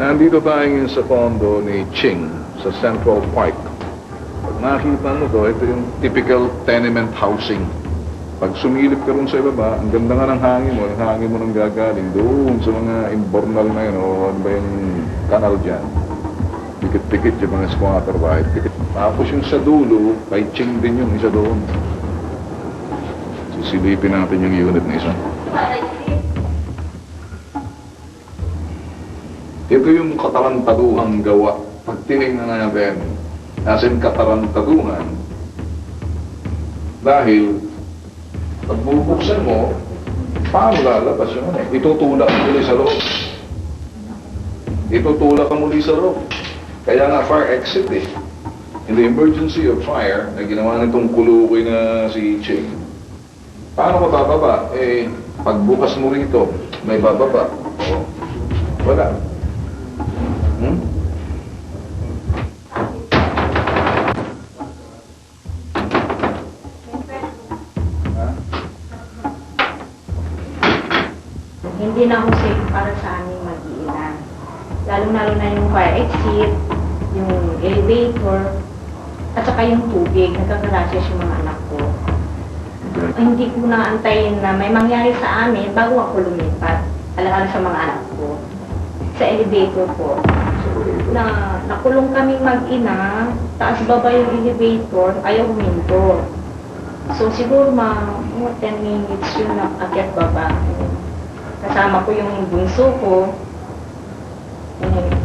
Nandito tayo ngayon sa condo ni Ching sa Central Park. Pag nakita mo to, ito yung typical tenement housing. Pag sumilip ka rin sa ibaba, ang ganda nga ng hangin mo nang gagaling doon sa mga imbornal na yun, o ano ba yung kanal dyan. Dikit-dikit yung mga squatter bahay. Tapos yung sa dulo, kay Ching din yung isa doon. Sisilipin natin yung unit na isa. Ito yung katarantaduhang gawa. Pag tinignan natin, as in katarantaduhan, dahil pag bubuksan mo, paano lalabas yung ano? Itutulak ka muli sa loob. Itutulak ka muli sa loob. Kaya nga fire exit eh. In the emergency of fire, na ginawa nitong kulukoy na si Ching, paano ko bababa? Eh, pagbukas mo rito, may bababa. O, wala. Hindi na ako safe para sa aming mag-iina. Lalo-lalo na yung fire exit, yung elevator, at saka yung tubig. Nagkakarasyas yung mga anak ko. Hindi ko naantayin na may mangyari sa amin bago ako lumipat. Alam sa mga anak ko. Sa elevator po. Na nakulong kaming mag-ina, taas baba yung elevator, ayaw huminto. So siguro mga 10 minutes yun na akyat baba. Kasama ko yung bunso ko.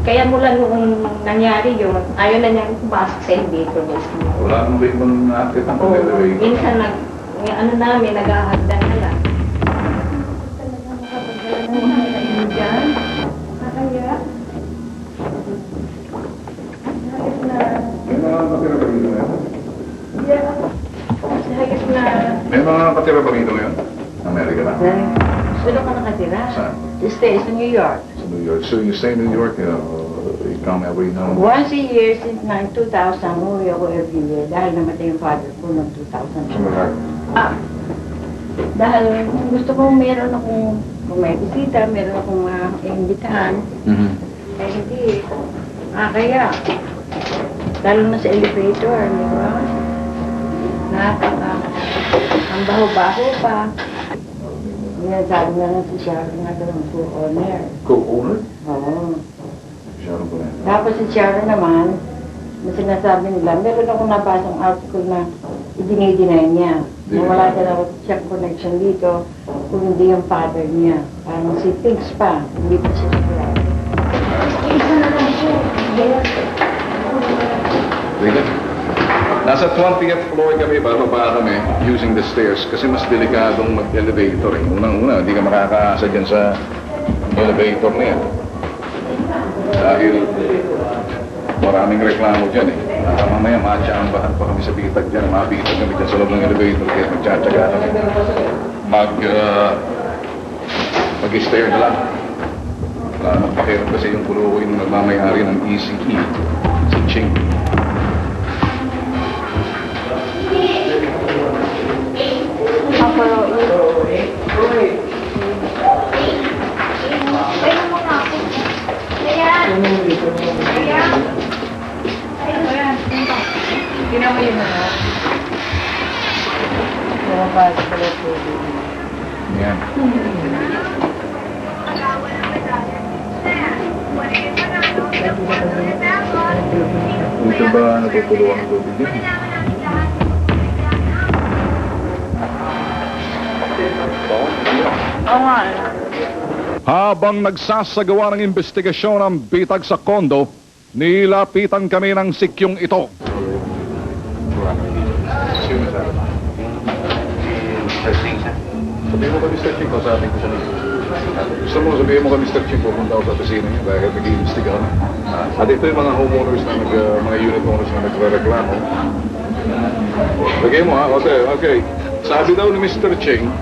Kaya mula noong nangyari yun, ayaw na niyang pumasok sa elevator. Wala nang ba ibang naakit ang elevator? Minsan namin, naghahagdan na lang. Talaga makapagdala ng mga kailan dyan. Nakaya. May mga katira ba dito ngayon? Hayos na. May mga katira ba dito ngayon? Amerika na? Sino ka nakatira? Saan? You stay sa New York. Sa New York. So you stay in New York, you come every now and then? Once a year since 2000, umuwi ako every year dahil namatay yung father ko noong 2000. Sumagay. Dahil gusto ko meron akong, kung may bisita, meron akong imbitahan. Eh hindi, kaya, lalo na sa elevator, di ba? Ang baho-baho pa. Ginagawa na lang si Sharon na doon, co-owner. Co-owner? Oo. Sharon po na. Tapos si Sharon naman, na sinasabi nila, meron akong nabasang article na i-deny niya. Na wala siyang connection dito kung hindi yung father niya. Parang si thinks pa, hindi pa siya sigurado. Isa na lang siya. Really? Nasa 20th floor kami, bababa kami using the stairs kasi mas delikadong mag-elevator eh. Unang-una, hindi ka makakaasa dyan sa elevator na yan. Dahil maraming reklamo dyan eh. Mamaya matsambahan pa kami sa bitag dyan, mabitag kami dyan sa loob ng elevator kaya magtsatsaga kami. Mag-stair na lang. Wala nang pakiram kasi yung kulukoy nung nagmamayari ng ECE, si Ching. Ginawa yun na. Lumabas pala tubig. Yan. Dito ba natutuluan ang tubig yan? Habang nagsasagawa ng investigasyon ang bitag sa kondo, nilapitan kami ng sikyong ito. Sabihin mo ka, Mr. Ching, kausapin ko siya nito. Gusto mo, sabihin mo ka, Mr. Ching, pupunta ako sa opisina niya dahil nag-i-investiga kami. At ito yung mga homeowners na mga unit owners na nagre-reklamo. Lagay mo ha, okay. Sabi daw ni Mr. Ching,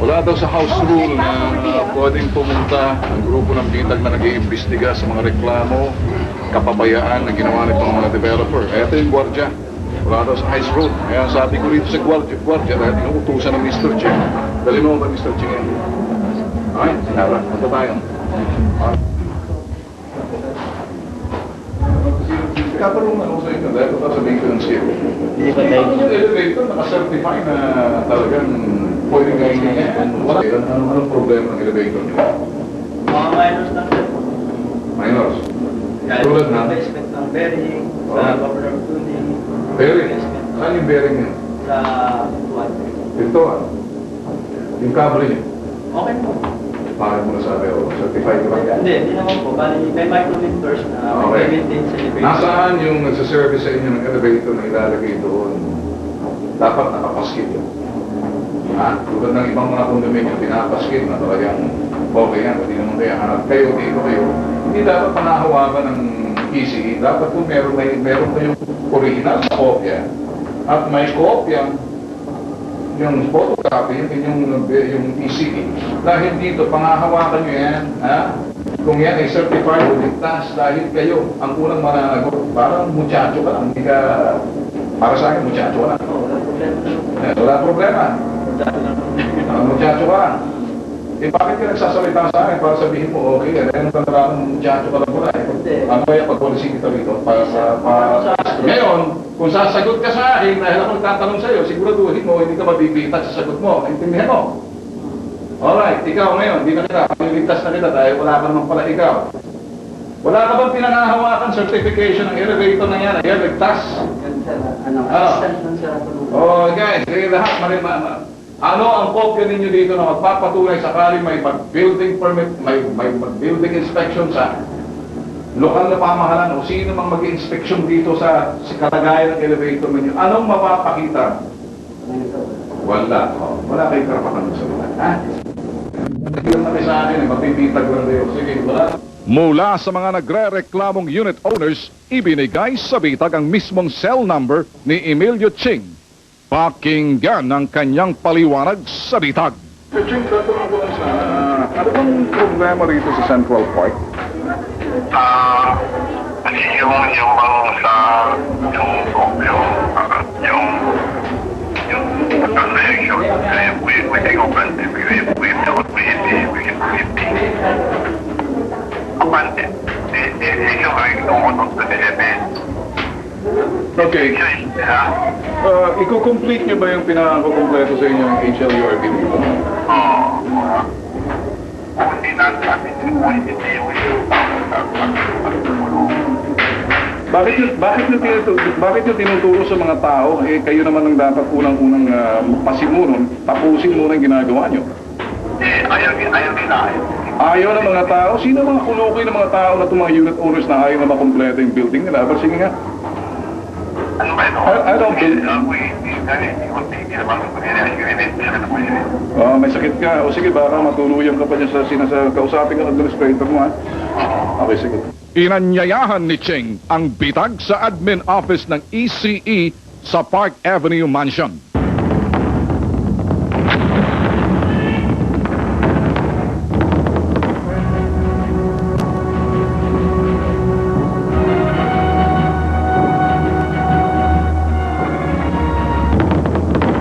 wala daw sa house rule na pwedeng pumunta ang grupo ng bitag na nag-iimbestiga sa mga reklamo, kapabayaan na ginawa nitong mga developer. Ito yung gwardiya. Wala daw sa house rule. Kaya sabi ko rito sa gwardiya dahil inuutusan ng Mr. Ching. Dali mo ba Mr. Ching yan? Okay, Sarah, punta tayo. Nagkatanong ako sa inyo dahil ito sa maintenance here. Hindi pa tayo. Yung elevator, naka-certify na talagang pwede kainin yan. Wala. Anong problema ng elevator niyo? Mga minors lang sir. Minors. Kahit Tulad na? replacement ng bearing, sa governor tuning. Bearing. replacement Saan yung bearing niya? Sa tuwan. Ito ah. Yung kable niya. Okay po. Bakit mo nasabi ako? Certified ka ba? Hindi naman po. Bali, may micrometers na Okay. maintain sa elevator. Nasaan yung nagsaservice sa inyo ng elevator na ilalagay doon? Dapat nakapaskid yun. Ha? Tulad ng ibang mga condominium, pinapaskid na talagang okay yan. Hindi naman kaya hanap kayo, dito kayo. Hindi dapat panahawakan ng ECE. Dapat kung meron kayong original na kopya at may kopya yung photocopy, yung ECE. Dahil dito, pangahawakan nyo yan, ha? Kung yan ay certified o ligtas, dahil kayo ang unang mananagot. Parang muchacho ka lang, hindi ka, para sa akin, muchacho ka lang. Oo, wala problema. Wala problema. Muchacho ka lang. Eh, bakit ka nagsasalita sa akin para sabihin mo, okay, ano ka nalaman, muchacho ka lang pala eh. Ano kaya pag-policy kita rito? Ngayon, kung sasagot ka sa akin, dahil ako nagtatanong sa'yo, siguraduhin mo, hindi ka mabibitag sa sagot mo. Intindihan mo? Alright, ikaw ngayon, hindi na kita, pamiligtas na kita dahil wala ka naman pala ikaw. Wala ka bang pinangahawakan certification ng elevator na yan? Ayan, ligtas. Yan sir, assistant ng sir. Oh, guys, lahat, ano ang kopya ninyo dito na magpapatunay sakaling may mag-building permit, may mag-building inspection sa lokal na pamahalaan o sino mang mag-inspection dito sa kalagayan ng elevator ninyo? Anong mapapakita? Wala. Oh, wala kayong karapatan sa wala. Ha? Hindi lang natin sa akin, mapipitag lang kayo. Sige, wala. Mula sa mga nagre-reklamong unit owners, ibinigay sa bitag ang mismong cell number ni Emilio Ching. Pakinggan ang kanyang paliwanag sa bitag. Ching, tatanong ko lang sana, ano bang problema rito sa Central Park? Yung bang sa yung connection, we take open, we don't really, we can aparte, ellos como no se debe. Okay. Iko-complete nyo ba yung pinaka-kompleto sa inyo ng HLURB dito? Hindi na sabi, hindi Bakit nyo tinuturo sa mga tao, eh kayo naman ang dapat unang-unang pasimuno, tapusin muna yung ginagawa nyo? ayaw nila. Ayaw ng mga tao? Sino mga kulukoy ng mga tao na itong mga unit owners na ayaw na makompleto yung building nila? Pero sige nga. Ano ba ito? I don't think... may sakit ka. O sige, baka matuluyan ka pa niya sa kausapin ng administrator mo, ha? Okay, sige. Inanyayahan ni Ching ang bitag sa admin office ng ECE sa Park Avenue Mansion.